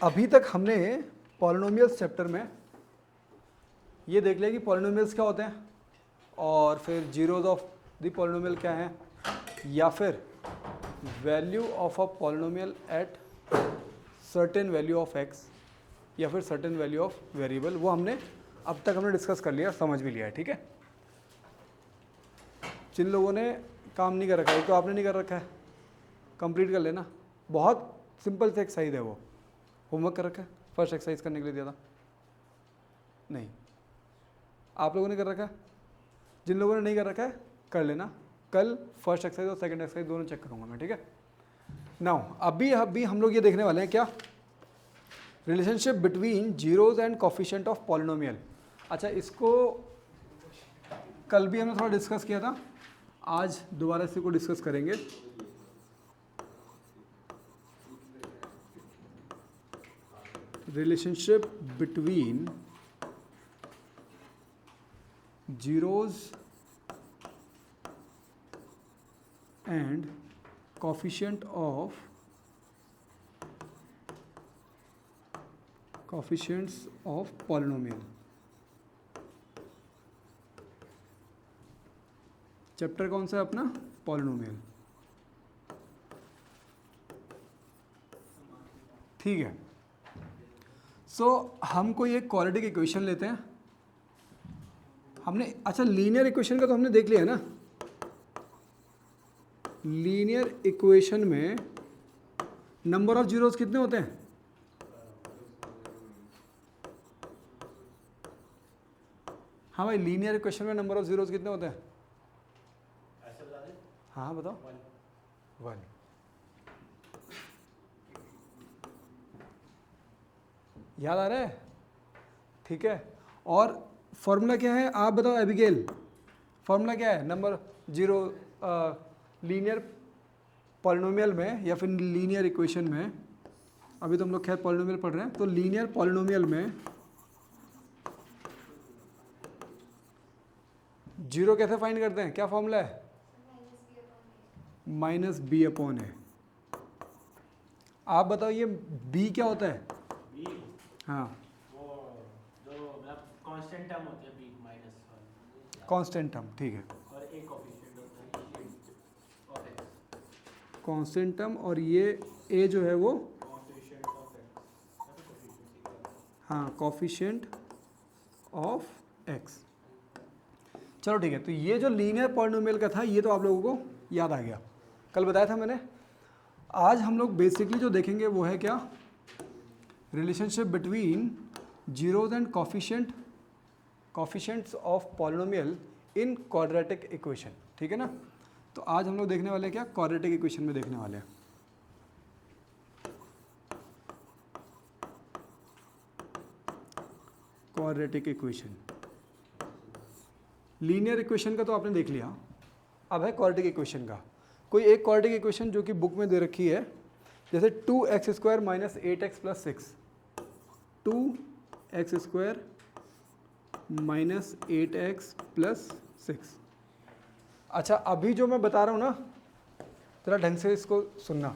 अभी तक हमने पॉलिनोमियल्स चैप्टर में ये देख लिया कि पॉलिनोमियल्स क्या होते हैं और फिर जीरोज ऑफ द पॉलिनोमियल क्या हैं, या फिर value of a polynomial at certain value of x या फिर सर्टेन वैल्यू ऑफ वेरिएबल, वो हमने अब तक हमने डिस्कस कर लिया, समझ भी लिया है। ठीक है, जिन लोगों ने काम नहीं कर रखा है, तो आपने नहीं कर रखा है, कंप्लीट कर लेना। बहुत सिंपल से एक्सरसाइज है वो, होमवर्क कर रखा है, फर्स्ट एक्सरसाइज करने के लिए दिया था नहीं, आप लोगों ने कर रखा है। जिन लोगों ने नहीं कर रखा है कर लेना, कल फर्स्ट एक्सरसाइज और सेकंड एक्सरसाइज दोनों चेक करूंगा मैं। ठीक है, नाउ अभी हम लोग ये देखने वाले हैं क्या, relationship between zeros and coefficient of polynomial. अच्छा, इसको कल भी हमने थोड़ा डिस्कस किया था, आज दोबारा इसी को डिस्कस करेंगे। Relationship between zeros and coefficient of coefficients of polynomial. Chapter कौन सा है अपना, पॉलिनोमियल। ठीक है, सो हम कोई एक क्वाड्रेटिक इक्वेशन लेते हैं। हमने अच्छा लीनियर इक्वेशन का तो हमने देख लिया है ना, लीनियर इक्वेशन में नंबर ऑफ जीरोस कितने होते हैं, हाँ भाई, लीनियर इक्वेशन में नंबर ऑफ जीरोस कितने होते हैं, हाँ बताओ, 1। याद आ रहा है, ठीक है। और फॉर्मूला क्या है आप बताओ एबिगेल, फॉर्मूला क्या है, नंबर जीरो लीनियर पॉलिनोमियल में या फिर लीनियर इक्वेशन में, अभी तो हम लोग खैर पॉलिनोमियल पढ़ रहे हैं, तो लीनियर पॉलिनोमियल में जीरो कैसे फाइंड करते हैं, क्या फॉर्मूला है, माइनस बी अपॉन ए। आप बताओ ये बी क्या होता है, हाँ वो जो कांस्टेंट टर्म होती है बी माइनस 1, कांस्टेंट टर्म, ठीक है, और एक कोएफिशिएंट होता है ऑफ एक्स, कांस्टेंट टर्म, और ये ए जो है वो कोएफिशिएंट ऑफ एक्स, हाँ कोफिशिएंट ऑफ एक्स। चलो ठीक है, तो ये जो लीनियर पॉलिनोमियल का था ये तो आप लोगों को याद आ गया, कल बताया था मैंने। आज हम लोग बेसिकली जो देखेंगे वो है क्या, relationship between zeros and coefficients of polynomial in quadratic equation. ठीक है ना, तो आज हम लोग देखने वाले हैं क्या, क्वाड्रेटिक इक्वेशन में देखने वाले हैं। क्वाड्रेटिक इक्वेशन, लीनियर इक्वेशन का तो आपने देख लिया, अब है क्वाड्रेटिक इक्वेशन का। कोई एक क्वाड्रेटिक इक्वेशन जो कि बुक में दे रखी है, जैसे 2x² minus 8x plus 6, 2x² minus 8x plus 6। अच्छा, अभी जो मैं बता रहा हूँ ना, जरा ढंग से इसको सुनना।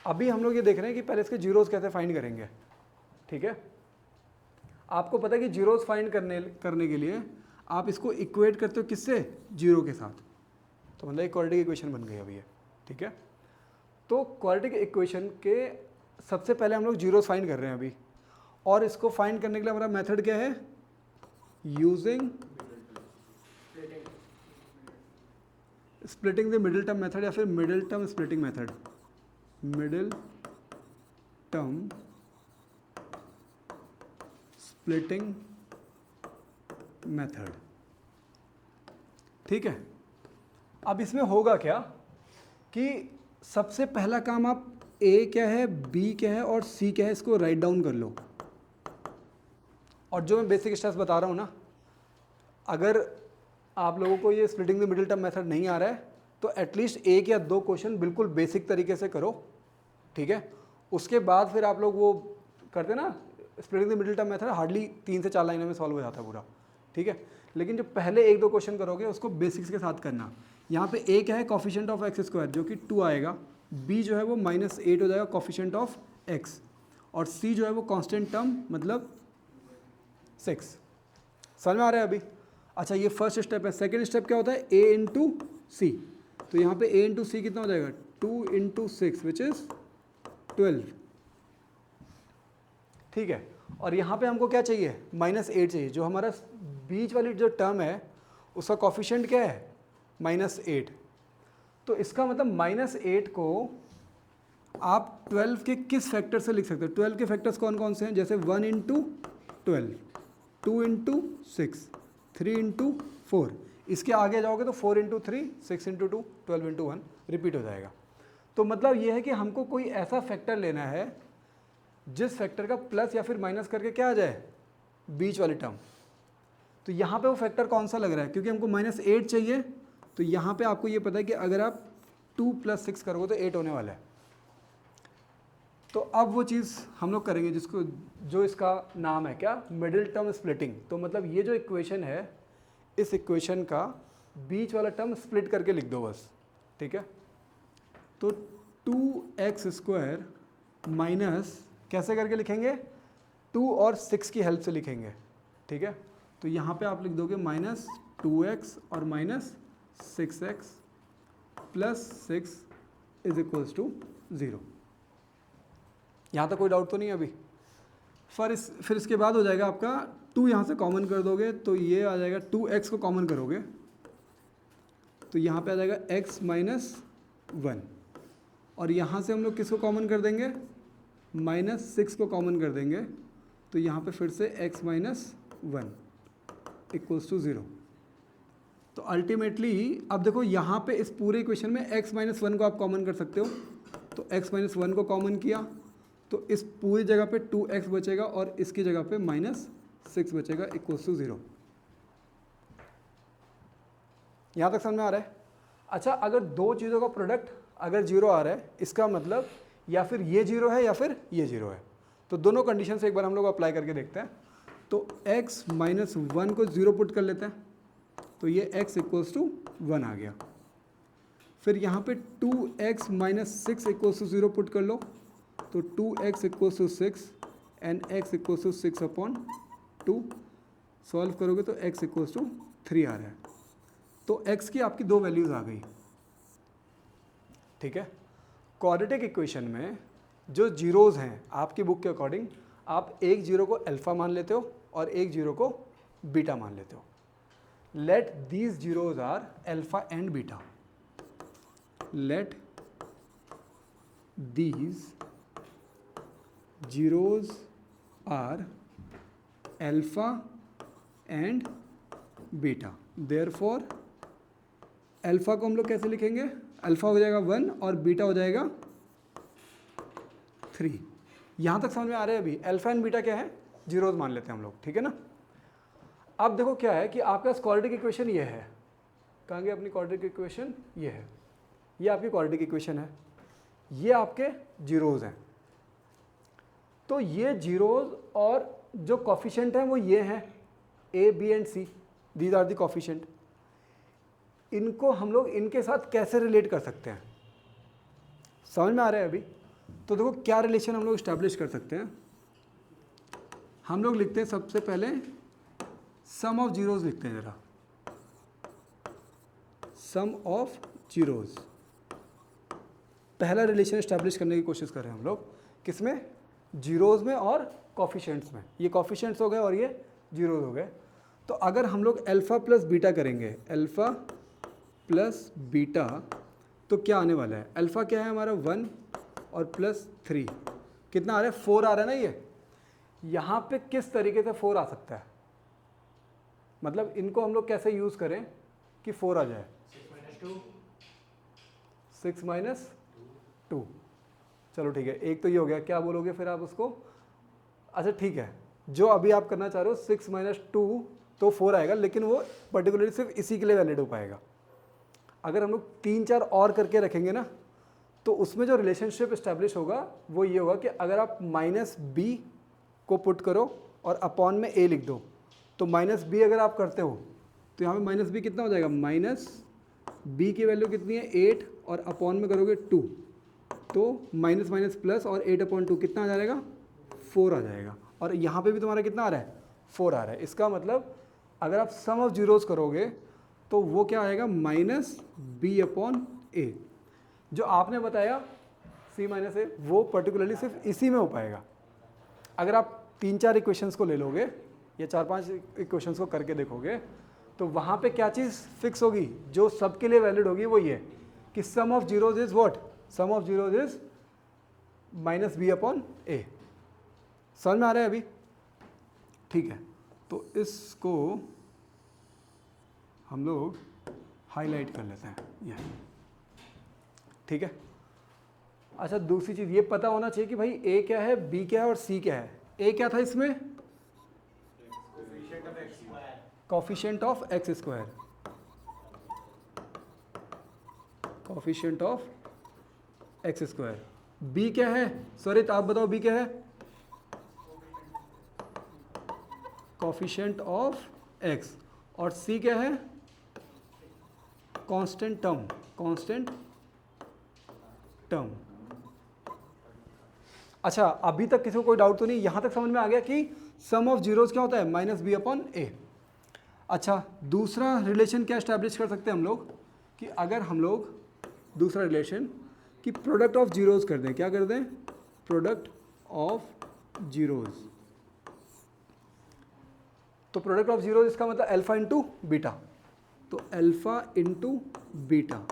अभी हम लोग ये देख रहे हैं कि पहले इसके जीरोस कैसे फाइंड करेंगे। ठीक है, आपको पता है कि जीरोस फाइंड करने के लिए आप इसको इक्वेट करते हो किससे, जीरो के साथ, तो मतलब एक क्वाड्रेटिक इक्वेशन बन गई अभी ये। ठीक है, तो क्वाड्रेटिक इक्वेशन के सबसे पहले हम लोग जीरोस फाइंड कर रहे हैं अभी, और इसको फाइंड करने के लिए हमारा मेथड क्या है, using splitting the middle term method या फिर middle term splitting method, middle term splitting method. ठीक है, अब इसमें होगा क्या कि सबसे पहला काम आप ए क्या है, बी क्या है और सी क्या है, इसको राइट डाउन कर लो। और जो मैं बेसिक स्टेप्स बता रहा हूँ ना, अगर आप लोगों को ये splitting the middle term method नहीं आ रहा है तो एटलीस्ट एक या दो क्वेश्चन बिल्कुल बेसिक तरीके से करो। ठीक है, उसके बाद फिर आप लोग वो करते ना, splitting the middle term method hardly 3 से 4 लाइनों में सॉल्व हो जाता है पूरा। ठीक है, लेकिन जो पहले एक दो क्वेश्चन करोगे उसको बेसिक्स के साथ करना। यहाँ पे ए क्या है, कोफिशिएंट ऑफ एक्स स्क्वायर जो कि 2 आएगा, बी जो है वो -8 हो जाएगा कोफिशिएंट ऑफ एक्स, और c जो है वो कांस्टेंट टर्म मतलब 6। समझ में आ रहा है अभी? अच्छा ये फर्स्ट स्टेप है। सेकेंड स्टेप क्या होता है? a इंटू सी। तो यहाँ पे a इंटू सी कितना हो जाएगा? 2 इंटू 6 विच इज 12। ठीक है, और यहाँ पे हमको क्या चाहिए? -8 चाहिए। जो हमारा बीच वाली जो टर्म है उसका कॉफिशिएंट क्या है? -8। तो इसका मतलब -8 को आप 12 के किस फैक्टर से लिख सकते हो? 12 के फैक्टर्स कौन कौन से हैं? जैसे 1 इंटू 12, 2 इंटू 6, 3 इंटू 4। इसके आगे जाओगे तो 4 इंटू 3, 6 इंटू 2, 12 इंटू 1 रिपीट हो जाएगा। तो मतलब ये है कि हमको कोई ऐसा फैक्टर लेना है जिस फैक्टर का प्लस या फिर माइनस करके क्या आ जाए? बीच वाली टर्म। तो यहाँ पे वो फैक्टर कौन सा लग रहा है? क्योंकि हमको -8 चाहिए, तो यहाँ पे आपको ये पता है कि अगर आप 2 + 6 करोगे तो 8 होने वाला है। तो अब वो चीज़ हम लोग करेंगे जिसको जो इसका नाम है क्या? Middle term splitting. तो मतलब ये जो इक्वेशन है, इस इक्वेशन का बीच वाला टर्म स्प्लिट करके लिख दो बस। ठीक है, तो 2x² माइनस कैसे करके लिखेंगे? 2 और 6 की हेल्प से लिखेंगे। ठीक है, तो यहाँ पे आप लिख दोगे -2x और -6x plus 6 is equals to 0। यहाँ तक कोई डाउट तो नहीं है अभी? फिर इसके बाद हो जाएगा आपका 2 यहाँ से कॉमन कर दोगे तो ये आ जाएगा 2x को कॉमन करोगे तो यहाँ पे आ जाएगा x - 1, और यहाँ से हम लोग किसको कॉमन कर देंगे? -6 को कॉमन कर देंगे तो यहाँ पे फिर से x - 1 इक्वल्स टू 0। तो अल्टीमेटली अब देखो यहाँ पे इस पूरे इक्वेशन में x - 1 को आप कॉमन कर सकते हो। तो x - 1 को कॉमन किया तो इस पूरी जगह पे 2x बचेगा और इसकी जगह पे -6 बचेगा इक्वल्स टू 0। यहाँ तक समझ में आ रहा है? अच्छा, अगर दो चीज़ों का प्रोडक्ट अगर 0 आ रहा है, इसका मतलब या फिर ये 0 है या फिर ये 0 है। तो दोनों कंडीशन से एक बार हम लोग अप्लाई करके देखते हैं। तो x - 1 को 0 पुट कर लेते हैं तो ये x इक्वल्स टू 1 आ गया। फिर यहाँ पे 2x - 6 इक्वल्स टू 0 पुट कर लो तो 2x equals to 6 and x equals to 6/2। Solve करोगे तो x इक्वल्स टू 3 आ रहा है। तो x की आपकी दो वैल्यूज़ आ गई। ठीक है, क्वाड्रेटिक इक्वेशन में जो जीरोज़ हैं आपकी बुक के अकॉर्डिंग, आप एक जीरो को अल्फ़ा मान लेते हो और एक जीरो को बीटा मान लेते हो। Let these zeros are alpha and beta. Let these zeros are alpha and beta. Therefore alpha को हम लोग कैसे लिखेंगे? अल्फ़ा हो जाएगा 1 और बीटा हो जाएगा 3। यहाँ तक समझ में आ रहा है अभी? अल्फ़ा एंड बीटा क्या है? जीरोज़ मान लेते हैं हम लोग। ठीक है ना? अब देखो क्या है कि आपका क्वाड्रेटिक इक्वेशन ये है। कहाँ गई अपनी क्वाड्रेटिक इक्वेशन? ये है, ये आपकी क्वाड्रेटिक इक्वेशन है, ये आपके जीरोज़ हैं। तो ये जीरोज़ और जो कॉफिशिएंट हैं वो ये हैं a, b and c। These are the coefficient. इनको हम लोग इनके साथ कैसे रिलेट कर सकते हैं? समझ में आ रहा है अभी? तो देखो क्या रिलेशन हम लोग इस्टेब्लिश कर सकते हैं। हम लोग लिखते हैं सबसे पहले सम ऑफ जीरोज़ लिखते हैं ज़रा। सम ऑफ जीरोज़ पहला रिलेशन इस्टेब्लिश करने की कोशिश कर रहे हैं हम लोग। किसमें? जीरोज़ में और कॉफिशिएंट्स में। ये कॉफिशिएंट्स हो गए और ये जीरोज़ हो गए। तो अगर हम लोग अल्फ़ा प्लस बीटा करेंगे, अल्फ़ा प्लस बीटा, तो क्या आने वाला है? अल्फ़ा क्या है हमारा? 1 और प्लस 3 कितना आ रहा है? 4 आ रहा है ना। ये यहाँ पे किस तरीके से 4 आ सकता है? मतलब इनको हम लोग कैसे यूज़ करें कि 4 आ जाए? 6 - 2। चलो ठीक है, एक तो ये हो गया। क्या बोलोगे फिर आप उसको? अच्छा ठीक है, जो अभी आप करना चाह रहे हो 6 - 2 तो 4 आएगा, लेकिन वो पर्टिकुलरली सिर्फ इसी के लिए वैलिड हो पाएगा। अगर हम लोग 3-4 और करके रखेंगे ना तो उसमें जो रिलेशनशिप इस्टेब्लिश होगा वो ये होगा कि अगर आप -b को पुट करो और अपॉन में a लिख दो तो -b अगर आप करते हो तो यहाँ पे -b कितना हो जाएगा? -b की वैल्यू कितनी है? 8 और अपॉन में करोगे 2 तो माइनस माइनस प्लस और 8/2 कितना आ जाएगा? 4 आ जाएगा, और यहाँ पे भी तुम्हारा कितना आ रहा है 4 आ रहा है। इसका मतलब अगर आप सम ऑफ जीरोस करोगे तो वो क्या आएगा -b/a। जो आपने बताया c-a वो पर्टिकुलरली सिर्फ इसी में हो पाएगा। अगर आप 3-4 इक्वेशंस को ले लोगे या 4-5 इक्वेशंस को करके देखोगे तो वहाँ पे क्या चीज़ फिक्स होगी जो सबके लिए वैलिड होगी, वो ये कि sum of zeros is what, sum of zeros is -b/a। समझ में आ रहा है अभी? ठीक है, तो इसको हम लोग हाईलाइट कर लेते हैं ये, ठीक है। अच्छा, दूसरी चीज़ ये पता होना चाहिए कि भाई a क्या है, b क्या है और c क्या है। a क्या था इसमें, coefficient of x square, coefficient of x square. b क्या है, सॉरी आप बताओ b क्या है, कोफिशिएंट ऑफ x, और c क्या है, कांस्टेंट टर्म, कांस्टेंट टर्म। अच्छा, अभी तक किसी को कोई डाउट तो नहीं, यहां तक समझ में आ गया कि सम ऑफ जीरोस क्या होता है -b/a। अच्छा, दूसरा रिलेशन क्या एस्टैब्लिश कर सकते हैं हम लोग कि अगर हम लोग दूसरा रिलेशन कि प्रोडक्ट ऑफ जीरोस कर दें, क्या कर दें, प्रोडक्ट ऑफ जीरोस। तो प्रोडक्ट ऑफ जीरोस इसका मतलब अल्फा इंटू बीटा, तो alpha into beta,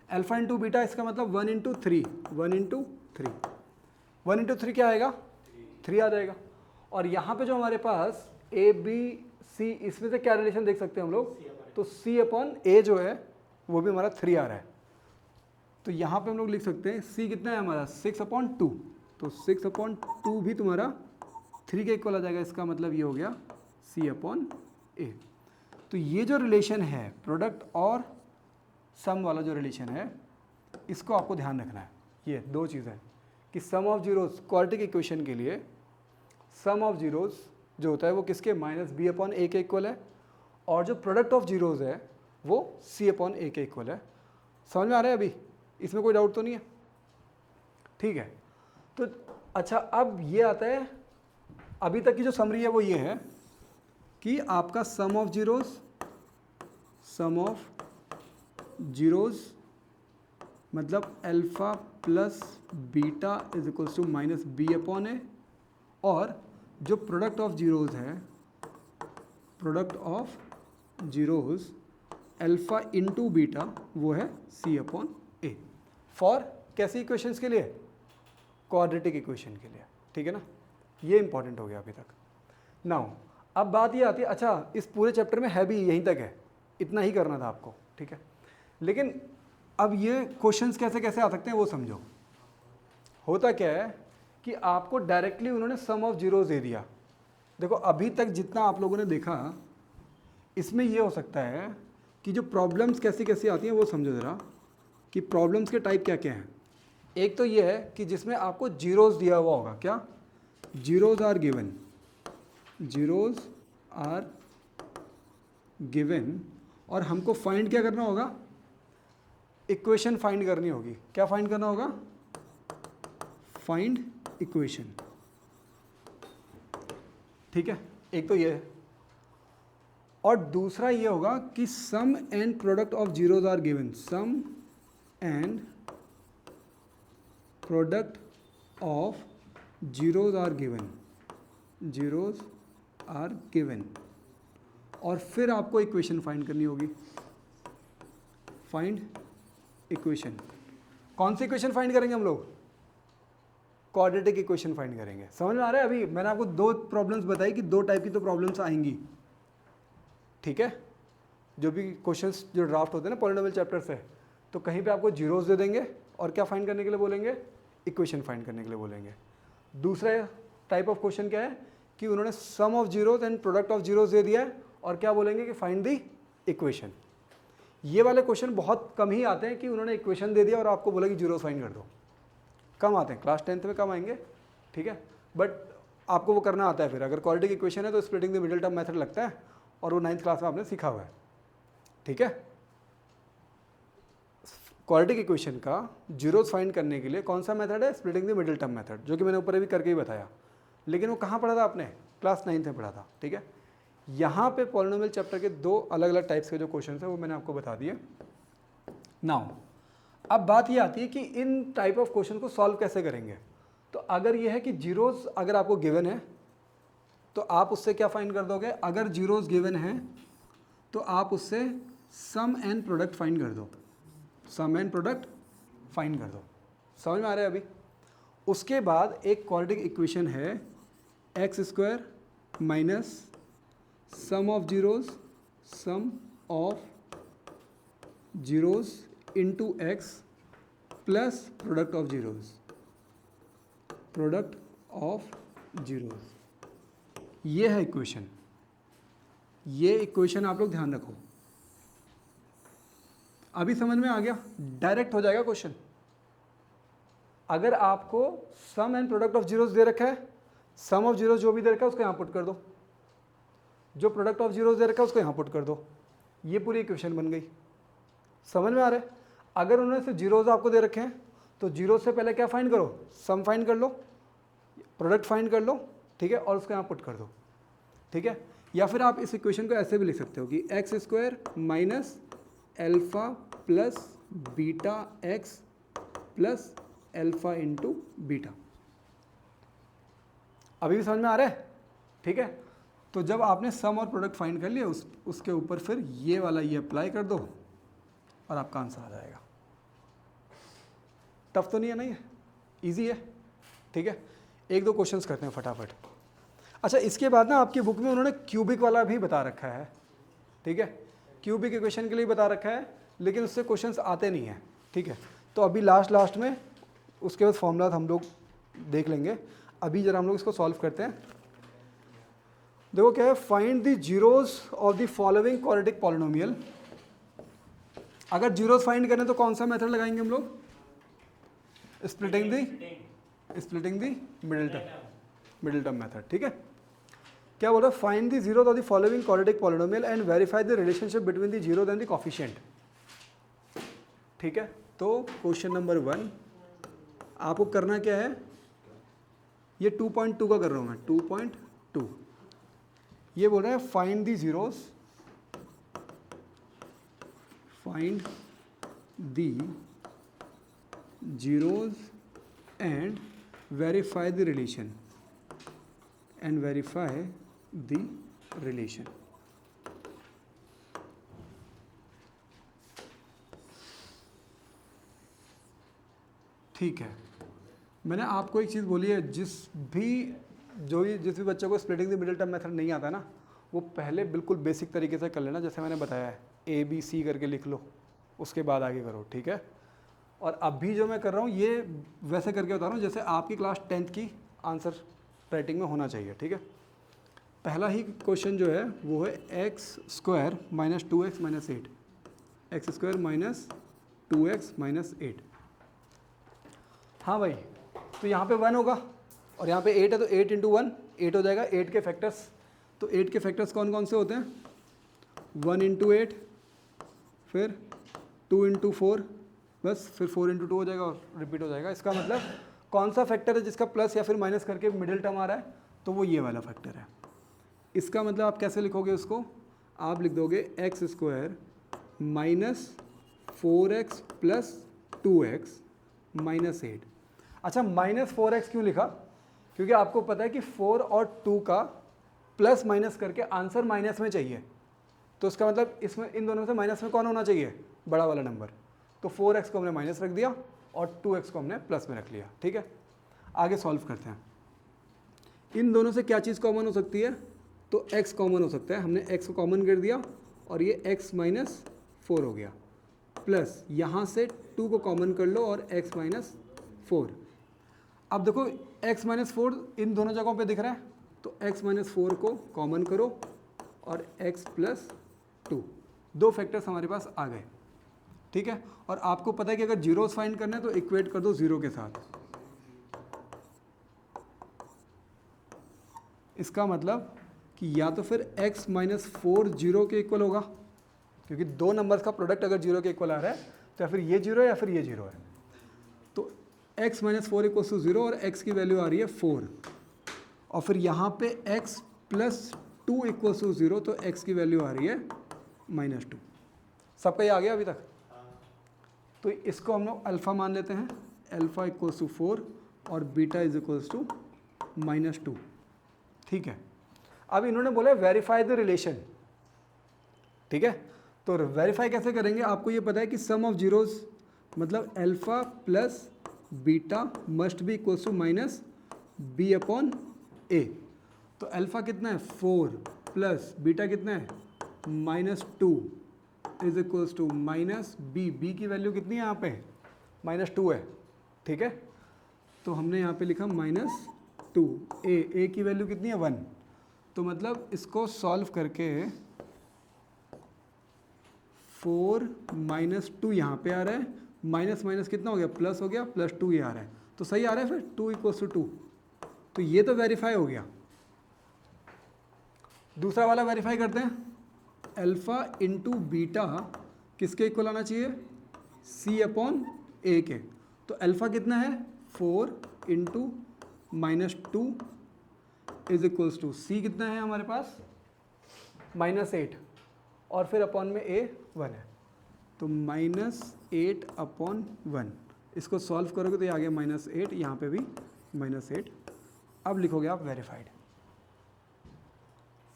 alpha into beta इसका मतलब 1 इंटू 3, 1 इंटू 3, 1 इंटू 3 क्या आएगा 3 आ जाएगा। और यहाँ पे जो हमारे पास ए बी सी, इसमें से क्या रिलेशन देख सकते हैं हम लोग, तो c/a जो है वो भी हमारा 3 आ रहा है। तो यहाँ पे हम लोग लिख सकते हैं c कितना है हमारा 6/2, तो 6/2 भी तुम्हारा 3 के इक्वल आ जाएगा। इसका मतलब ये हो गया c/a। तो ये जो रिलेशन है प्रोडक्ट और सम वाला जो रिलेशन है, इसको आपको ध्यान रखना है। ये दो चीज़ें कि sum of zeros quadratic equation के लिए सम ऑफ जीरोस जो होता है वो किसके -b/a के इक्वल है, और जो प्रोडक्ट ऑफ जीरोस है वो c/a के इक्वल है। समझ में आ रहा है अभी? इसमें कोई डाउट तो नहीं है? ठीक है, तो अच्छा अब ये आता है, अभी तक की जो समरी है वो ये है कि आपका सम ऑफ जीरोस मतलब alpha plus beta is equals to -b/a, और जो प्रोडक्ट ऑफ जीरोस है, product of zeros alpha into beta वो है c/a। फॉर कैसी इक्वेशंस के लिए, क्वाड्रेटिक इक्वेशन के लिए, ठीक है ना। ये इंपॉर्टेंट हो गया अभी तक। नाउ अब बात ये आती है, अच्छा इस पूरे चैप्टर में है भी यहीं तक है, इतना ही करना था आपको, ठीक है। लेकिन अब ये क्वेश्चंस कैसे कैसे आ सकते हैं वो समझो। होता क्या है कि आपको डायरेक्टली उन्होंने सम ऑफ जीरोस दे दिया। देखो अभी तक जितना आप लोगों ने देखा, इसमें ये हो सकता है कि जो प्रॉब्लम्स कैसी कैसी आती हैं वो समझो ज़रा, कि प्रॉब्लम्स के टाइप क्या क्या हैं। एक तो ये है कि जिसमें आपको जीरोस दिया हुआ होगा, क्या, zeros are given, zeros are given, और हमको फाइंड क्या करना होगा, इक्वेशन फाइंड करनी होगी। क्या फाइंड करना होगा, फाइंड इक्वेशन, ठीक है। एक तो ये है, और दूसरा ये होगा कि sum and product of zeros are given, sum and product of zeros are given, zeros are given, और फिर आपको इक्वेशन फाइंड करनी होगी, फाइंड इक्वेशन। कौन सी इक्वेशन फाइंड करेंगे हम लोग, क्वाड्रेटिक इक्वेशन फाइंड करेंगे। समझ में आ रहा है? अभी मैंने आपको दो प्रॉब्लम्स बताई कि दो टाइप की तो प्रॉब्लम्स आएंगी, ठीक है। जो भी क्वेश्चंस जो ड्राफ्ट होते हैं ना पॉलिनोमियल चैप्टर से, तो कहीं पे आपको जीरोस दे देंगे और क्या फाइंड करने के लिए बोलेंगे, इक्वेशन फाइंड करने के लिए बोलेंगे। दूसरा टाइप ऑफ क्वेश्चन क्या है कि उन्होंने sum of zeros and product of zeros दे दिया है और क्या बोलेंगे कि फाइंड दी इक्वेशन। ये वाले क्वेश्चन बहुत कम ही आते हैं कि उन्होंने इक्वेशन दे दिया और आपको बोला कि जीरोस फाइंड कर दो, कम आते हैं, क्लास 10th में कम आएंगे, ठीक है। बट आपको वो करना आता है। फिर अगर क्वाड्रेटिक इक्वेशन है तो splitting the middle term method लगता है, और वो 9th क्लास में आपने सीखा हुआ है, ठीक है। क्वाड्रेटिक इक्वेशन का जीरोस फाइंड करने के लिए कौन सा मेथड है, splitting the middle term method, जो कि मैंने ऊपर भी करके ही बताया। लेकिन वो कहाँ पढ़ा था आपने, क्लास 9th में पढ़ा था, ठीक है। यहाँ पे पॉलिनोमियल चैप्टर के 2 अलग अलग टाइप्स के जो क्वेश्चन है वो मैंने आपको बता दिए। नाउ अब बात ये आती है कि इन टाइप ऑफ क्वेश्चन को सॉल्व कैसे करेंगे। तो अगर ये है कि जीरोस अगर आपको गिवन है तो आप उससे क्या फाइंड कर दोगे, अगर जीरोस गिवन है तो आप उससे सम एंड प्रोडक्ट फाइंड कर दो, सम एंड प्रोडक्ट फाइंड कर दो। समझ में आ रहा है अभी। उसके बाद एक क्वाड्रेटिक इक्वेशन है X square minus sum of zeros into x plus product of zeros. ये है इक्वेशन। ये इक्वेशन आप लोग ध्यान रखो। अभी समझ में आ गया, डायरेक्ट हो जाएगा क्वेश्चन। अगर आपको सम एंड प्रोडक्ट ऑफ जीरोस दे रखा है, सम ऑफ जीरोस जो भी दे रखा है उसको यहां पुट कर दो, जो प्रोडक्ट ऑफ जीरोस दे रखा है उसको यहां पुट कर दो, ये पूरी इक्वेशन बन गई। समझ में आ रहा है। अगर उन्होंने से जीरोस आपको दे रखे हैं तो जीरो से पहले क्या फाइंड करो, सम फाइंड कर लो, प्रोडक्ट फाइंड कर लो, ठीक है, और उसको यहाँ पुट कर दो, ठीक है। या फिर आप इस इक्वेशन को ऐसे भी लिख सकते हो कि x square minus alpha plus beta x plus alpha into beta. अभी भी समझ में आ रहा है, ठीक है। तो जब आपने सम और प्रोडक्ट फाइंड कर लिया उसके ऊपर फिर ये वाला ये अप्लाई कर दो और आपका आंसर आ जाएगा। टफ तो नहीं है, नहीं है, ईजी है, ठीक है। एक दो क्वेश्चंस करते हैं फटाफट। अच्छा, इसके बाद ना आपकी बुक में उन्होंने क्यूबिक वाला भी बता रखा है, ठीक है। क्यूबिक इक्वेशन के लिए बता रखा है, लेकिन उससे क्वेश्चंस आते नहीं हैं, ठीक है। तो अभी लास्ट में उसके बाद फॉर्मूला हम लोग देख लेंगे। अभी जरा हम लोग इसको सॉल्व करते हैं। देखो क्या है, find the zeros of the following quadratic polynomial. अगर जीरोस फाइंड करें तो कौन सा मेथड लगाएंगे हम लोग, splitting the middle term method, ठीक है। क्या बोल रहा है, find the zeros of the following quadratic polynomial and verify the relationship between the zeros and the coefficient, ठीक है। तो क्वेश्चन नंबर 1 आपको करना क्या है, ये 2.2 का कर रहा हूं मैं, 2.2। ये बोल रहा है find the zeros, find the zeros and verify the relation, ठीक है। मैंने आपको एक चीज़ बोली है, जिस भी बच्चे को splitting the middle term method नहीं आता ना, वो पहले बिल्कुल बेसिक तरीके से कर लेना, जैसे मैंने बताया है, ABC करके लिख लो, उसके बाद आगे करो, ठीक है। और अभी जो मैं कर रहा हूँ ये वैसे करके बता रहा हूँ जैसे आपकी क्लास 10th की आंसर राइटिंग में होना चाहिए, ठीक है। पहला ही क्वेश्चन जो है वो है X square minus 2x minus 8, x square minus 2x minus 8। हाँ भाई, तो यहाँ पे 1 होगा और यहाँ पे 8 है, तो 8 इंटू 1 8 हो जाएगा। 8 के फैक्टर्स, तो 8 के फैक्टर्स कौन कौन से होते हैं, 1 इंटू 8, फिर 2 इंटू 4, बस फिर 4 इंटू 2 हो जाएगा और रिपीट हो जाएगा। इसका मतलब कौन सा फैक्टर है जिसका प्लस या फिर माइनस करके मिडिल टर्म आ रहा है, तो वो ये वाला फैक्टर है। इसका मतलब आप कैसे लिखोगे उसको, आप लिख दोगे x square minus 4x plus 2x minus 8। अच्छा, माइनस 4x क्यों लिखा, क्योंकि आपको पता है कि 4 और 2 का प्लस माइनस करके आंसर माइनस में चाहिए, तो इसका मतलब इसमें इन दोनों से माइनस में कौन होना चाहिए, बड़ा वाला नंबर। तो 4x को हमने माइनस रख दिया और 2x को हमने प्लस में रख लिया, ठीक है। आगे सॉल्व करते हैं। इन दोनों से क्या चीज़ कॉमन हो सकती है, तो x कॉमन हो सकता है। हमने x को कॉमन कर दिया और ये x माइनस 4 हो गया, प्लस यहाँ से 2 को कॉमन कर लो और x माइनस 4। अब देखो x माइनस 4 इन दोनों जगहों पे दिख रहा है, तो x माइनस 4 को कॉमन करो और x प्लस 2, दो फैक्टर्स हमारे पास आ गए, ठीक है। और आपको पता है कि अगर जीरोस फाइंड करना है तो इक्वेट कर दो 0 के साथ। इसका मतलब कि या तो फिर x माइनस 4 0 के इक्वल होगा, क्योंकि दो नंबर्स का प्रोडक्ट अगर 0 के इक्वल आ रहा है तो या फिर ये 0 है या फिर ये 0 है। तो x माइनस 4 इक्वल्स टू 0 और x की वैल्यू आ रही है 4, और फिर यहाँ पे x प्लस 2 इक्वल्स टू 0, तो x की वैल्यू आ रही है -2। सबका ये आ गया अभी तक? तो इसको हम लोग अल्फ़ा मान लेते हैं, अल्फ़ा इक्वल्स टू 4 और बीटा इज इक्वल्स टू -2। ठीक है, अब इन्होंने बोला वेरीफाई द रिलेशन। ठीक है, तो वेरीफाई कैसे करेंगे? आपको ये पता है कि सम ऑफ जीरोस मतलब alpha plus beta must be equals to minus B upon A. तो अल्फ़ा कितना है 4 प्लस बीटा कितना है -2 is equals to minus B. B की वैल्यू कितनी है यहाँ पे? -2 है। ठीक है, तो हमने यहाँ पे लिखा -2। ए की वैल्यू कितनी है 1। तो मतलब इसको सॉल्व करके 4 -2 यहाँ पे आ रहा है, माइनस माइनस कितना हो गया प्लस हो गया, +2 ये आ रहा है, तो सही आ रहा है फिर 2 इक्वल्स टू 2। तो ये तो वेरीफाई हो गया। दूसरा वाला वेरीफाई करते हैं, अल्फ़ा इंटू बीटा किसके इक्वल आना चाहिए? c अपॉन ए के। तो अल्फ़ा कितना है 4 इंटू -2 इज इक्वल्स टू सी कितना है हमारे पास -8 और फिर अपॉन में a 1 है, तो -8 अपॉन 1। इसको सॉल्व करोगे तो ये आ गया -8, यहाँ पे भी -8। अब लिखोगे आप वेरीफाइड।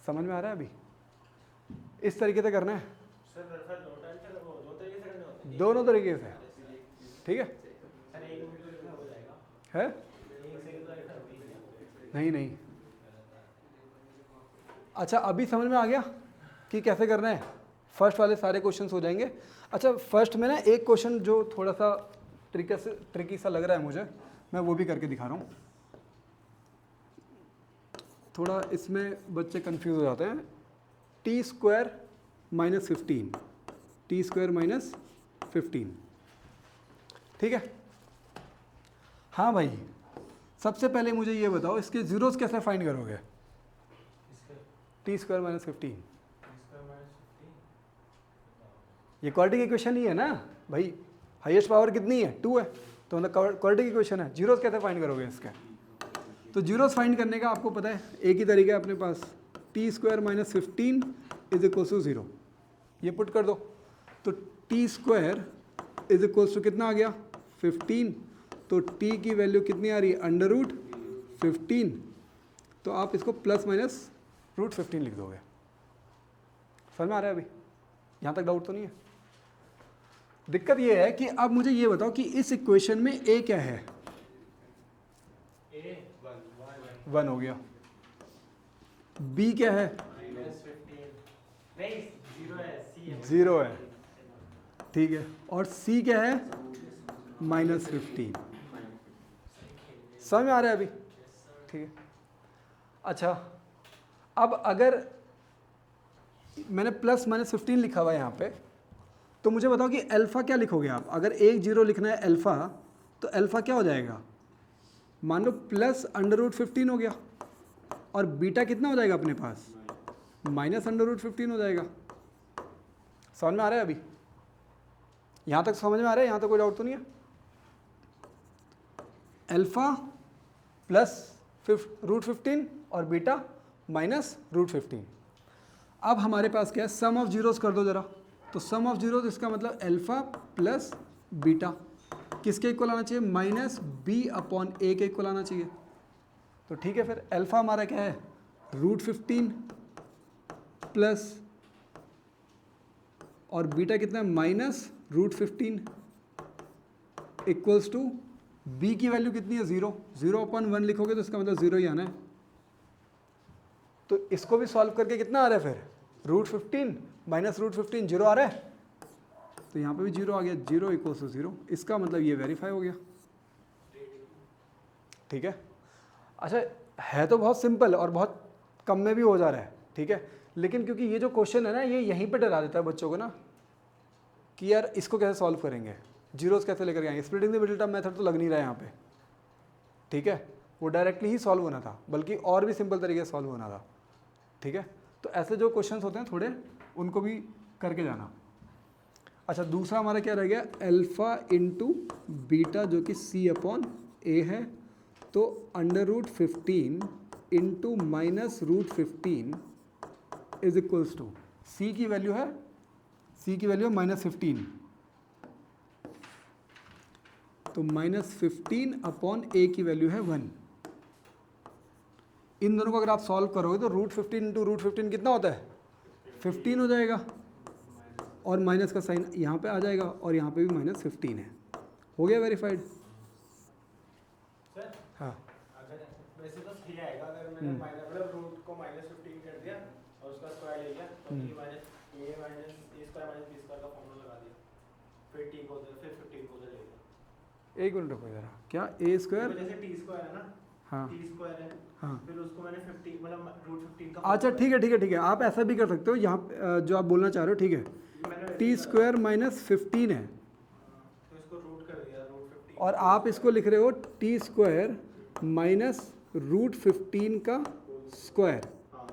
समझ में आ रहा है? अभी इस तरीके से करना है, सर वेरीफाई दो तरीके से करने होते हैं। दोनों तरीके से। ठीक है, सर एक मिनट में हो जाएगा है? एक सेकंड तो वेरीफाई हो ही जाएगा। नहीं नहीं, अच्छा अभी समझ में आ गया कि कैसे करना है? फर्स्ट वाले सारे क्वेश्चंस हो जाएंगे। अच्छा फर्स्ट में ना एक क्वेश्चन जो थोड़ा सा ट्रिकी सा लग रहा है मुझे, मैं वो भी करके दिखा रहा हूँ। थोड़ा इसमें बच्चे कंफ्यूज हो जाते हैं। t² -15, ठीक है? हाँ भाई, सबसे पहले मुझे ये बताओ इसके जीरोस कैसे फाइंड करोगे? t² -15, ये क्वाड्रेटिक इक्वेशन ही है ना भाई। हाईएस्ट पावर कितनी है 2 है, तो मतलब क्वाड्रेटिक इक्वेशन है। जीरोस कैसे फाइंड करोगे इसके? तो जीरोस फाइंड करने का आपको पता है एक ही तरीका है अपने पास, t² -15 इज इक्वल्स टू 0। ये पुट कर दो, तो t² इज इक्वल्स टू कितना आ गया 15। तो t की वैल्यू कितनी आ रही है √15। तो आप इसको ±√15 लिख दोगे। समझ में आ रहा है? अभी यहाँ तक डाउट तो नहीं है? दिक्कत ये है कि अब मुझे ये बताओ कि इस इक्वेशन में a क्या है? 1 हो गया। b क्या है? नहीं 0 है, c है 0 है, ठीक है। और c क्या है -15। समझ में आ रहा है अभी? ठीक है। अच्छा अब अगर मैंने +-15 लिखा हुआ है यहाँ पे, तो मुझे बताओ कि अल्फ़ा क्या लिखोगे आप? अगर 1 0 लिखना है अल्फ़ा, तो अल्फ़ा क्या हो जाएगा? मान लो +√15 हो गया, और बीटा कितना हो जाएगा अपने पास? -√15 हो जाएगा। समझ में आ रहा है अभी? यहाँ तक समझ में आ रहा है? यहाँ तक कोई डाउट तो नहीं है? अल्फ़ा +√15 और बीटा -√15। अब हमारे पास क्या है? सम ऑफ जीरोस कर दो ज़रा। तो सम ऑफ जीरोस इसका मतलब अल्फ़ा प्लस बीटा किसके इक्वल आना चाहिए? -b/a के इक्वल आना चाहिए। तो ठीक है, फिर अल्फ़ा हमारा क्या है √15 प्लस और बीटा कितना है -√15 इक्वल्स टू b की वैल्यू कितनी है 0। 0/1 लिखोगे तो इसका मतलब 0 ही आना है। तो इसको भी सॉल्व करके कितना आ रहा है फिर? √15 -√15 0 आ रहा है, तो यहाँ पे भी 0 आ गया। 0 इक्वल्स टू 0, इसका मतलब ये वेरीफाई हो गया। ठीक है। अच्छा है तो बहुत सिंपल और बहुत कम में भी हो जा रहा है, ठीक है। लेकिन क्योंकि ये जो क्वेश्चन है ना, ये यहीं पे डरा देता है बच्चों को ना, कि यार इसको कैसे सॉल्व करेंगे, जीरोस कैसे लेकर आएंगे। Splitting the middle term method तो लग नहीं रहा है यहाँ पे, ठीक है। वो डायरेक्टली ही सॉल्व होना था, बल्कि और भी सिंपल तरीके से सॉल्व होना था, ठीक है। तो ऐसे जो क्वेश्चंस होते हैं थोड़े, उनको भी करके जाना। अच्छा दूसरा हमारा क्या रह गया? अल्फ़ा इंटू बीटा जो कि c/a है। तो √15 into minus root 15 is equals to, C की वैल्यू है -15, तो -15 अपॉन ए की वैल्यू है 1। इन दोनों को अगर आप सॉल्व करोगे तो रूट 15 इंटू रूट 15 कितना होता है 15 हो जाएगा, और माइनस का साइन यहाँ पे आ जाएगा, और यहाँ पे भी -15 है। हो गया वेरीफाइड। सर हाँ अगर वैसे तो ठीक आएगा, अगर मैंने मतलब रूट को -15 कर दिया और उसका स्क्वायर ले लिया तो e minus a minus a square minus b square का फॉर्मूला लगा दिया, फिर t को उधर, फिर 15 को उधर ले लिया। एक मिनट रुको जरा, क्या ए स्क्वायर, जैसे t स्क्वायर है ना, हाँ t स्क्वायर है, हाँ, फिर उसको मैंने 15 मतलब रूट 15 का अच्छा ठीक है ठीक है ठीक है, आप ऐसा भी कर सकते हो यहाँ जो आप बोलना चाह रहे हो, ठीक है, टी स्क्वायर -15 है, तो इसको रूट कर दिया रूट 15, और आप इसको लिख रहे हो टी स्क्वायर माइनस रूट 15 का स्क्वायर, हाँ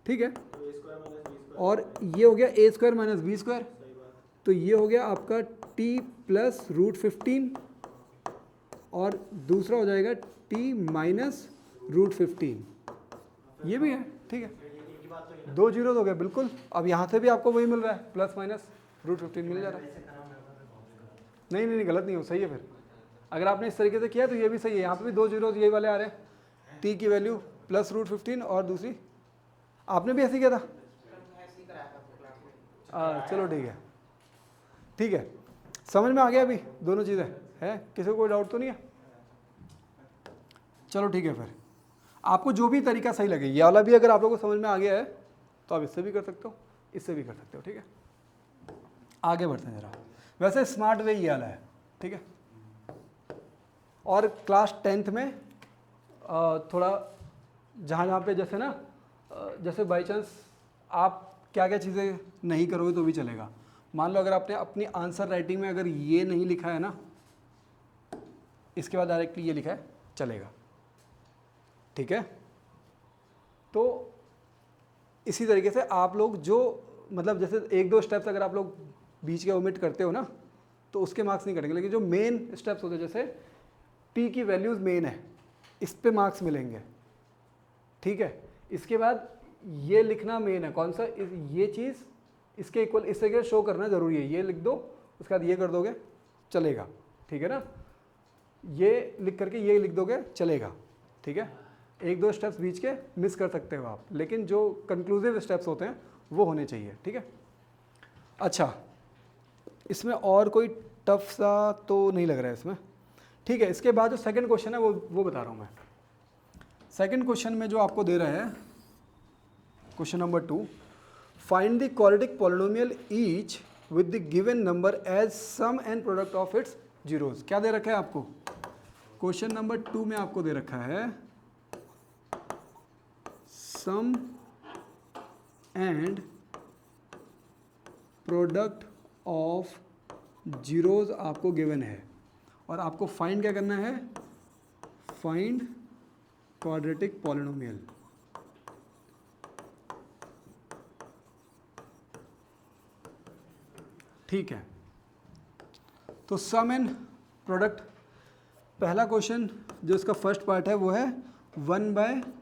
ठीक है, तो a square minus b square, और ये हो गया ए स्क्वायर माइनस बी स्क्वायर, सही बात। तो ये हो गया आपका टी प्लस रूट 15, और दूसरा हो जाएगा टी माइनस रूट 15, ये भी है, ठीक है, एक ही बात तो है। दो जीरो हो गए बिल्कुल। अब यहाँ से भी आपको वही मिल रहा है, प्लस माइनस रूट 15 मिल जा रहा है। नहीं नहीं नहीं, गलत नहीं हो, सही है। फिर अगर आपने इस तरीके से किया तो ये भी सही है, यहाँ पे भी 2 जीरो यही वाले आ रहे हैं, टी की वैल्यू प्लस रूट 15, और दूसरी आपने भी ऐसे किया था, चलो ठीक है ठीक है, समझ में आ गया अभी दोनों चीज़ें है, किसी को कोई डाउट तो नहीं है? चलो ठीक है, फिर आपको जो भी तरीका सही लगे, ये वाला भी अगर आप लोगों को समझ में आ गया है तो आप इससे भी कर सकते हो, इससे भी कर सकते हो, ठीक है। आगे बढ़ते हैं जरा, वैसे स्मार्ट वे ये वाला है, ठीक है। और क्लास 10th में थोड़ा जहाँ जहाँ पे जैसे ना जैसे बाई चांस आप क्या क्या चीज़ें नहीं करोगे तो भी चलेगा। मान लो अगर आपने अपनी आंसर राइटिंग में अगर ये नहीं लिखा है ना, इसके बाद डायरेक्टली ये लिखा है, चलेगा, ठीक है। तो इसी तरीके से आप लोग जो मतलब जैसे 1-2 स्टेप्स अगर आप लोग बीच के ओमिट करते हो ना तो उसके मार्क्स नहीं कटेंगे, लेकिन जो मेन स्टेप्स होते हैं जैसे टी की वैल्यूज़ मेन है, इस पे मार्क्स मिलेंगे, ठीक है। इसके बाद ये लिखना मेन है, कौन सा, ये चीज़ इसके इक्वल, इस तरीके से शो करना ज़रूरी है, ये लिख दो, उसके बाद ये कर दोगे चलेगा, ठीक है ना, ये लिख करके ये लिख दोगे चलेगा, ठीक है। 1-2 स्टेप्स बीच के मिस कर सकते हो आप, लेकिन जो कंक्लूसिव स्टेप्स होते हैं वो होने चाहिए, ठीक है। अच्छा, इसमें और कोई टफ सा तो नहीं लग रहा है इसमें, ठीक है। इसके बाद जो सेकंड क्वेश्चन है वो बता रहा हूँ मैं। सेकंड क्वेश्चन में जो आपको दे रहा है, question number 2, find the quadratic polynomial each with the given number as sum and product of its zeros. क्या दे रखा है आपको? क्वेश्चन नंबर 2 में आपको दे रखा है सम एंड प्रोडक्ट ऑफ जीरोस आपको गिवन है, और आपको फाइंड क्या करना है, फाइंड क्वाड्रेटिक पॉलिनोमियल। ठीक है, तो सम एंड प्रोडक्ट, पहला क्वेश्चन जो इसका फर्स्ट पार्ट है वो है 1/4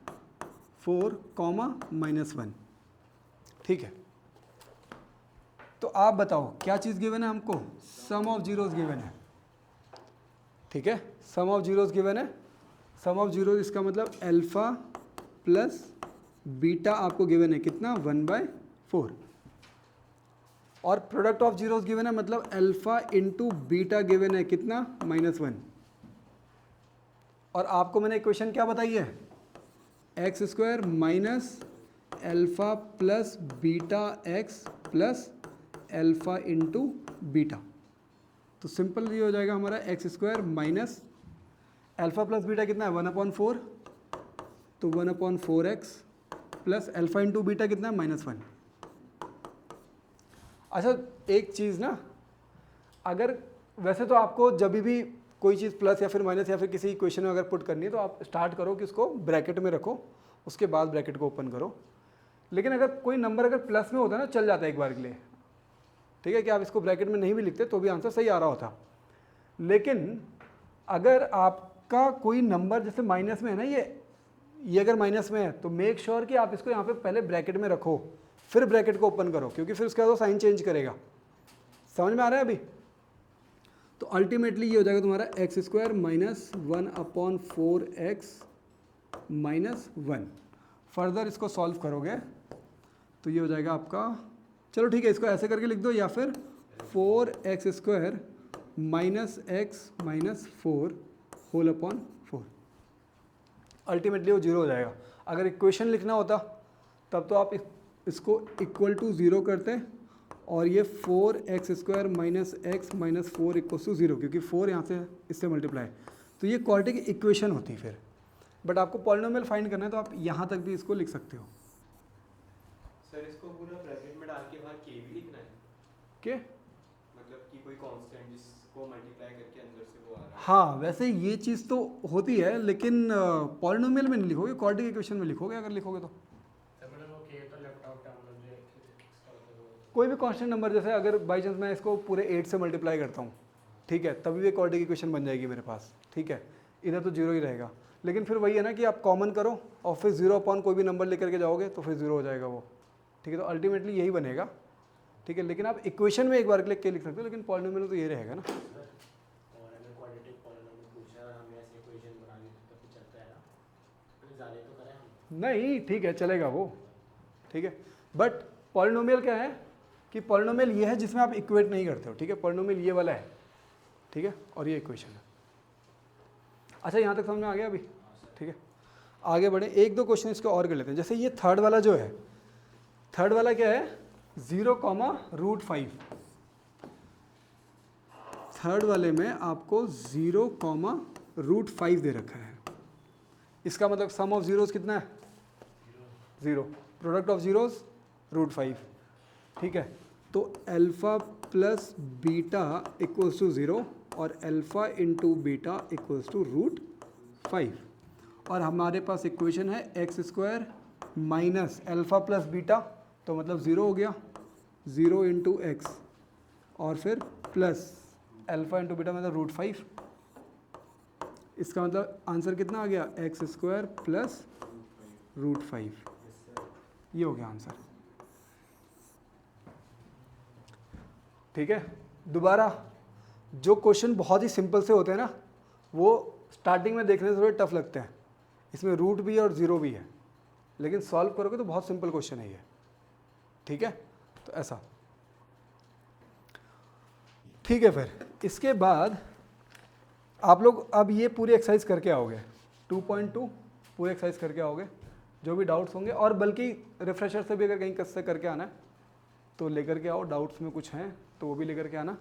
-1, ठीक है। तो आप बताओ क्या चीज़ गिवन है हमको, सम ऑफ जीरोस गिवन है, ठीक है। सम ऑफ जीरोस गिवन है, सम ऑफ जीरोस इसका मतलब अल्फा प्लस बीटा आपको गिवन है कितना, 1/4, और प्रोडक्ट ऑफ जीरोस गिवन है मतलब अल्फा इंटू बीटा गिवन है कितना, -1, और आपको मैंने इक्वेशन क्या बताई है, x² minus alpha plus beta x plus alpha into beta. तो सिंपल ये हो जाएगा हमारा x² minus alpha plus beta कितना है 1/4, तो 1/4x plus alpha into beta कितना है -1। अच्छा एक चीज़ ना, अगर वैसे तो आपको जब भी कोई चीज़ प्लस या फिर माइनस या फिर किसी इक्वेशन में अगर पुट करनी है तो आप स्टार्ट करो कि उसको ब्रैकेट में रखो, उसके बाद ब्रैकेट को ओपन करो। लेकिन अगर कोई नंबर अगर प्लस में होता है ना, चल जाता है एक बार के लिए, ठीक है, कि आप इसको ब्रैकेट में नहीं भी लिखते तो भी आंसर सही आ रहा होता। लेकिन अगर आपका कोई नंबर जैसे माइनस में है ना, ये ये अगर माइनस में है तो मेक श्योर कि आप इसको यहाँ पे पहले ब्रैकेट में रखो, फिर ब्रैकेट को ओपन करो, क्योंकि फिर उसके बाद वो साइन चेंज करेगा। समझ में आ रहा है अभी? तो अल्टीमेटली ये हो जाएगा तुम्हारा x square minus 1/4x minus 1। Further इसको सॉल्व करोगे तो ये हो जाएगा आपका, चलो ठीक है इसको ऐसे करके लिख दो, या फिर 4x square minus X minus 4 whole upon 4। Ultimately वो 0 हो जाएगा। अगर इक्वेशन लिखना होता तब तो आप इसको इक्वल टू 0 करते और ये 4x square minus X minus 4 equal to 0, क्योंकि 4 यहाँ से इससे मल्टीप्लाई, तो ये क्वाड्रेटिक इक्वेशन होती फिर। बट आपको पॉलिनोमियल फाइंड करना है तो आप यहाँ तक भी इसको लिख सकते हो। सर इसको पूरा ब्रैकेट में डाल के बाहर के भी लिखना है के मतलब कि कोई कांस्टेंट जिसको मल्टीप्लाई करके अंदर से वो आ रहा है। हाँ, वैसे ये चीज़ तो होती है, लेकिन पॉलिनोमियल में नहीं लिखोगे, क्वाड्रेटिक इक्वेशन में लिखोगे अगर लिखोगे तो। कोई भी कांस्टेंट नंबर, जैसे अगर बाई चांस मैं इसको पूरे 8 से मल्टीप्लाई करता हूँ, ठीक है, तभी भी क्वाड्रेटिक इक्वेशन बन जाएगी मेरे पास, ठीक है। इधर तो 0 ही रहेगा, लेकिन फिर वही है ना कि आप कॉमन करो और फिर 0 अपॉन कोई भी नंबर लेकर के जाओगे तो फिर 0 हो जाएगा वो, ठीक है। तो अल्टीमेटली यही बनेगा, ठीक है। लेकिन आप इक्वेशन में एक बार क्लिक के लिख सकते हो, लेकिन पॉलिनोमियल में तो ये रहेगा ना। और अगर क्वाड्रेटिक पॉलिनोमियल पूछा और हमें ऐसे इक्वेशन बना दी तो फिर चलता है ना, फिर ज़्यादा तो करें हम नहीं, ठीक है चलेगा वो, ठीक है। बट पॉलिनोमियल क्या है कि पॉलिनोमियल ये है जिसमें आप इक्वेट नहीं करते हो, ठीक है। पॉलिनोमियल ये वाला है, ठीक है, और ये इक्वेशन है। अच्छा, यहाँ तक समझ में आ गया अभी? ठीक है, आगे बढ़े, एक दो क्वेश्चन इसके और कर लेते हैं। जैसे ये थर्ड वाला जो है, थर्ड वाला क्या है, 0,√5। थर्ड वाले में आपको 0,√5 दे रखा है। इसका मतलब सम ऑफ जीरोस कितना है? 0। प्रोडक्ट ऑफ जीरोस √5, ठीक है। तो alpha plus beta equals to 0 और alpha into beta equals to √5। और हमारे पास इक्वेशन है X square minus alpha plus beta, तो मतलब 0 हो गया, 0 इंटू एक्स और फिर प्लस अल्फ़ा इंटू बीटा मतलब √5। इसका मतलब आंसर कितना आ गया, एक्स स्क्वायर प्लस √5। ये हो गया आंसर, ठीक है। दोबारा, जो क्वेश्चन बहुत ही सिंपल से होते हैं ना, वो स्टार्टिंग में देखने से थोड़े टफ लगते हैं। इसमें रूट भी है और 0 भी है, लेकिन सॉल्व करोगे तो बहुत सिंपल क्वेश्चन है ये, ठीक है। तो ऐसा, ठीक है। फिर इसके बाद आप लोग अब ये पूरी एक्सरसाइज करके आओगे, 2.2 पूरी एक्सरसाइज करके आओगे। जो भी डाउट्स होंगे, और बल्कि रिफ्रेशर से भी अगर कहीं कस से करके आना है तो लेकर के आओ, डाउट्स में कुछ हैं तो वो भी लेकर के आना।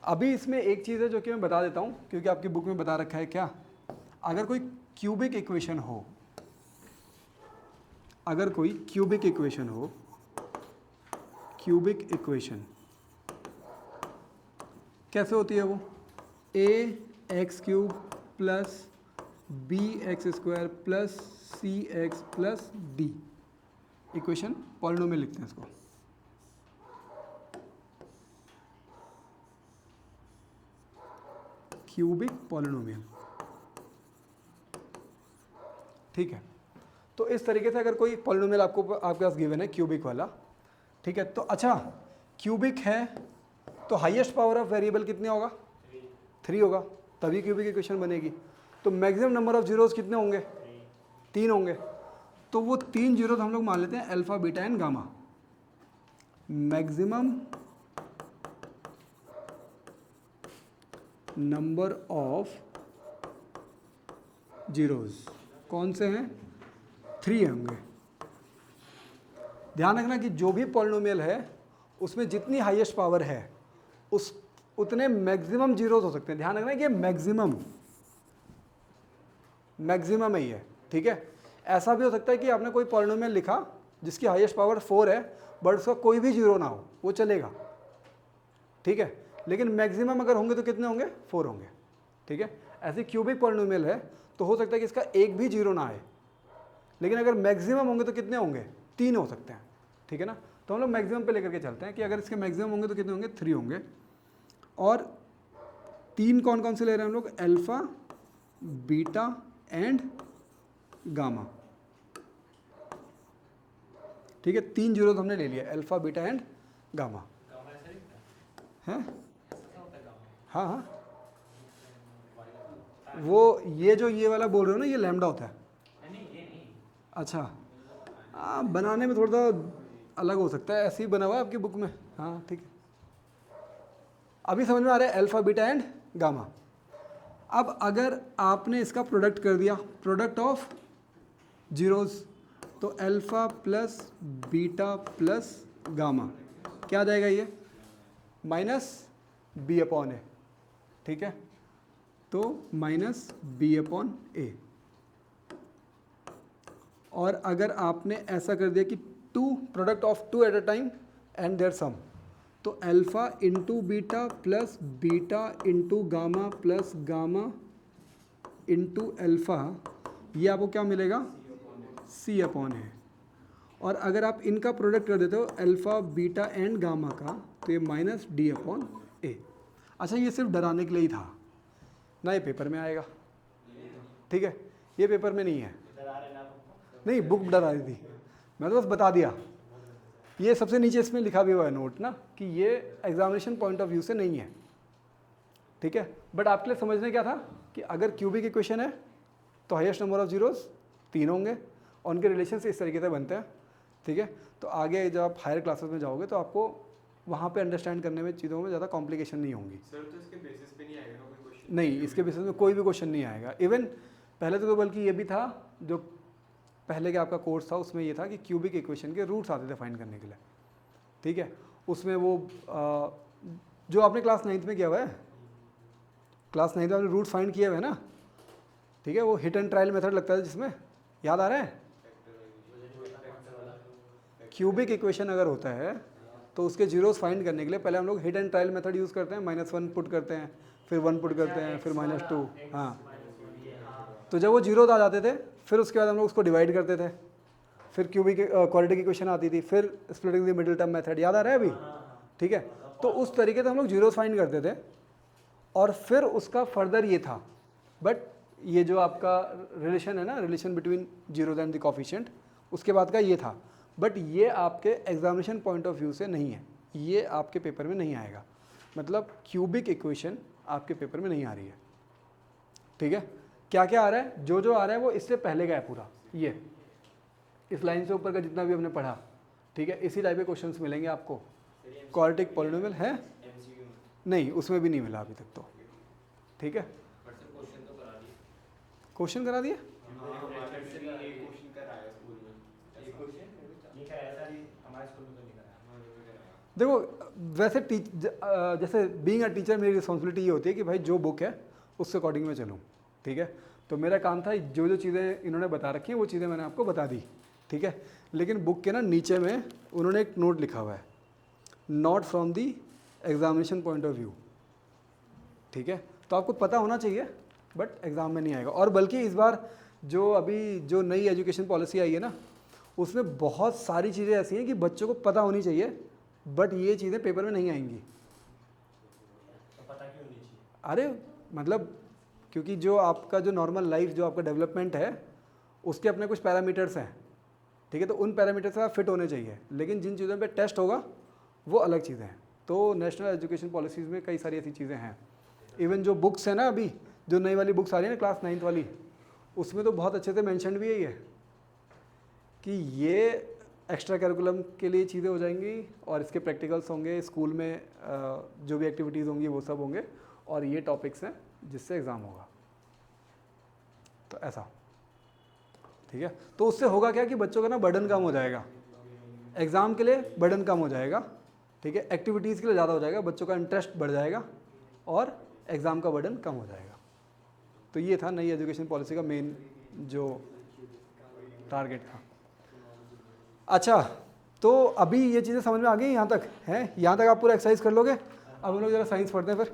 अभी इसमें एक चीज़ है जो कि मैं बता देता हूँ, क्योंकि आपकी बुक में बता रखा है क्या, अगर कोई क्यूबिक इक्वेशन हो, अगर कोई क्यूबिक इक्वेशन हो, क्यूबिक इक्वेशन कैसे होती है वो, ax³ plus bx² plus cx plus d, equation polynomial लिखते हैं इसको। क्यूबिक पॉलिनोमियल, ठीक है। तो इस तरीके से अगर कोई पॉलिनोमियल आपको आपके पास गिवन है क्यूबिक वाला, ठीक है। तो अच्छा, क्यूबिक है तो हाईएस्ट पावर ऑफ वेरिएबल कितने होगा, 3 होगा, तभी क्यूबिक इक्वेशन बनेगी। तो मैक्सिमम नंबर ऑफ जीरोस कितने होंगे, 3 होंगे। तो वो 3 जीरोस हम लोग मान लेते हैं alpha beta and gamma. Maximum number of zeros कौन से हैं, 3 होंगे। ध्यान रखना कि जो भी पॉलिनोमियल है उसमें जितनी हाईएस्ट पावर है उस उतने मैक्सिमम जीरोस हो सकते हैं। ध्यान रखना कि ये मैक्सिमम ही है, ठीक है। ऐसा भी हो सकता है कि आपने कोई पॉलिनोमियल लिखा जिसकी हाईएस्ट पावर 4 है, बट उसका कोई भी जीरो ना हो, वो चलेगा, ठीक है। लेकिन मैक्सिमम अगर होंगे तो कितने होंगे, 4 होंगे, ठीक है। ऐसे क्यूबिक पॉलिनोमियल है तो हो सकता है कि इसका एक भी जीरो ना आए, लेकिन अगर मैक्सिमम होंगे तो कितने होंगे, 3 हो सकते हैं, ठीक है ना। तो हम लोग मैक्सिमम पे लेकर के चलते हैं कि अगर इसके मैक्सिमम होंगे तो कितने होंगे, 3 होंगे। और 3 कौन कौन से ले रहे हैं हम लोग, अल्फा बीटा एंड गामा। ठीक है, 3 जीरोज हमने ले लिया, alpha beta and gamma. Gamma ऐसा लिखता है, हैं? ऐसा क्या होता है गामा? हाँ हाँ, वो ये जो ये वाला बोल रहे हो ना, ये लैम्डा होता है। नहीं ये नहीं, अच्छा, हाँ बनाने में थोड़ा अलग हो सकता है, ऐसे ही बना हुआ है आपकी बुक में। हाँ ठीक है, अभी समझ में आ रहा है अल्फा बीटा एंड गामा। अब अगर आपने इसका प्रोडक्ट कर दिया, प्रोडक्ट ऑफ जीरोज, तो alpha plus beta plus gamma क्या आ जाएगा, ये माइनस बी अपॉन ए। ठीक है, तो माइनस बी अपॉन ए। और अगर आपने ऐसा कर दिया कि two product of two at a time and their sum, तो alpha into beta plus beta into gamma plus gamma into alpha, ये आपको क्या मिलेगा, सी अपॉन है। और अगर आप इनका प्रोडक्ट कर देते हो अल्फा बीटा एंड गामा का, तो ये माइनस डी अपॉन ए। अच्छा, ये सिर्फ डराने के लिए ही था ना, ये पेपर में आएगा। ठीक है, ये पेपर में नहीं है, डरा रहे ना तुमको? नहीं बुक डरा रही थी, मैं तो बस बता दिया। ये सबसे नीचे इसमें लिखा भी हुआ है नोट ना, कि ये एग्जामिनेशन पॉइंट ऑफ व्यू से नहीं है। ठीक है, बट आपके लिए समझने क्या था कि अगर क्यूबिक इक्वेशन है तो हाईएस्ट नंबर ऑफ जीरोज 3 होंगे और उनके रिलेशन से इस तरीके से बनते हैं। ठीक है, तो आगे जब आप हायर क्लासेस में जाओगे तो आपको वहाँ पे अंडरस्टैंड करने में चीज़ों में ज़्यादा कॉम्प्लिकेशन नहीं होंगी। सर तो इसके बेसिस पे नहीं आएगा ना कोई क्वेश्चन? नहीं, इसके बेसिस में कोई भी क्वेश्चन नहीं आएगा। इवन पहले तो बल्कि ये भी था, जो पहले का आपका कोर्स था उसमें ये था कि क्यूबिक इक्वेशन के रूट्स आते थे फाइंड करने के लिए। ठीक है, उसमें वो जो आपने क्लास 9th में किया हुआ है, क्लास 9th में आपने रूट फाइंड किए हुए हैं ना। ठीक है, वो हिट एंड ट्रायल मेथड लगता है जिसमें, याद आ रहा है? क्यूबिक इक्वेशन अगर होता है तो उसके जीरोस फाइंड करने के लिए पहले हम लोग hit and trial method use करते हैं, -1 पुट करते हैं, फिर 1 पुट करते हैं, फिर -2। हाँ, तो जब वो जीरोस आ जाते थे फिर उसके बाद हम लोग उसको डिवाइड करते थे, फिर क्यूबिक क्वाड्रेटिक इक्वेशन आती थी, फिर splitting the middle term method, याद आ रहा है अभी? ठीक है, तो उस तरीके से हम लोग जीरोस फाइंड करते थे और फिर उसका फर्दर ये था। बट ये जो आपका रिलेशन है ना, relation between zeros and the coefficient, उसके बाद का ये था। बट ये आपके एग्जामिनेशन पॉइंट ऑफ व्यू से नहीं है, ये आपके पेपर में नहीं आएगा। मतलब क्यूबिक इक्वेशन आपके पेपर में नहीं आ रही है। ठीक है, क्या क्या आ रहा है, जो जो आ रहा है वो इससे पहले का है पूरा, ये इस लाइन से ऊपर का जितना भी हमने पढ़ा। ठीक है, इसी टाइप के क्वेश्चंस मिलेंगे आपको। क्वाड्रेटिक पॉलिनोमियल है नहीं, उसमें भी नहीं मिला अभी तक तो। ठीक है, क्वेश्चन करा दिए। क्वेश्चन कराया स्कूल में, ये क्या ऐसा नहीं, हमारे स्कूल में तो नहीं कराया। देखो वैसे जैसे बीइंग अ टीचर मेरी रिस्पॉन्सिबिलिटी ये होती है कि भाई जो बुक है उसके अकॉर्डिंग मैं चलूँ। ठीक है, तो मेरा काम था जो जो चीज़ें इन्होंने बता रखी हैं वो चीज़ें मैंने आपको बता दी। ठीक है, लेकिन बुक के ना नीचे में उन्होंने एक नोट लिखा हुआ है, not from the examination point of view. ठीक है, तो आपको पता होना चाहिए बट एग्ज़ाम में नहीं आएगा। और बल्कि इस बार जो अभी जो नई एजुकेशन पॉलिसी आई है ना, उसमें बहुत सारी चीज़ें ऐसी हैं कि बच्चों को पता होनी चाहिए, बट ये चीज़ें पेपर में नहीं आएंगी। तो पता क्यों नहीं चाहिए? अरे मतलब क्योंकि जो आपका जो नॉर्मल लाइफ जो आपका डेवलपमेंट है उसके अपने कुछ पैरामीटर्स हैं। ठीक है, तो उन पैरामीटर्स से आप फिट होने चाहिए, लेकिन जिन चीज़ों पे टेस्ट होगा वो अलग चीज़ें हैं। तो नेशनल एजुकेशन पॉलिसीज़ में कई सारी ऐसी चीज़ें हैं। इवन जो बुक्स है ना, अभी जो नई वाली बुक्स आ रही है ना क्लास 9th वाली, उसमें तो बहुत अच्छे से मेंशन भी है कि ये एक्स्ट्रा करिकुलम के लिए चीज़ें हो जाएंगी और इसके प्रैक्टिकल्स होंगे, स्कूल में जो भी एक्टिविटीज़ होंगी वो सब होंगे, और ये टॉपिक्स हैं जिससे एग्ज़ाम होगा। तो ऐसा, ठीक है, तो उससे होगा क्या कि बच्चों का ना बर्डन कम हो जाएगा, एग्ज़ाम के लिए बर्डन कम हो जाएगा। ठीक है, एक्टिविटीज़ के लिए ज़्यादा हो जाएगा, बच्चों का इंटरेस्ट बढ़ जाएगा और एग्ज़ाम का बर्डन कम हो जाएगा। तो ये था नई एजुकेशन पॉलिसी का मेन जो टारगेट था। अच्छा, तो अभी ये चीज़ें समझ में आ गई यहाँ तक हैं? यहाँ तक आप पूरा एक्सरसाइज कर लोगे? अब हम लोग ज़रा साइंस पढ़ते हैं फिर।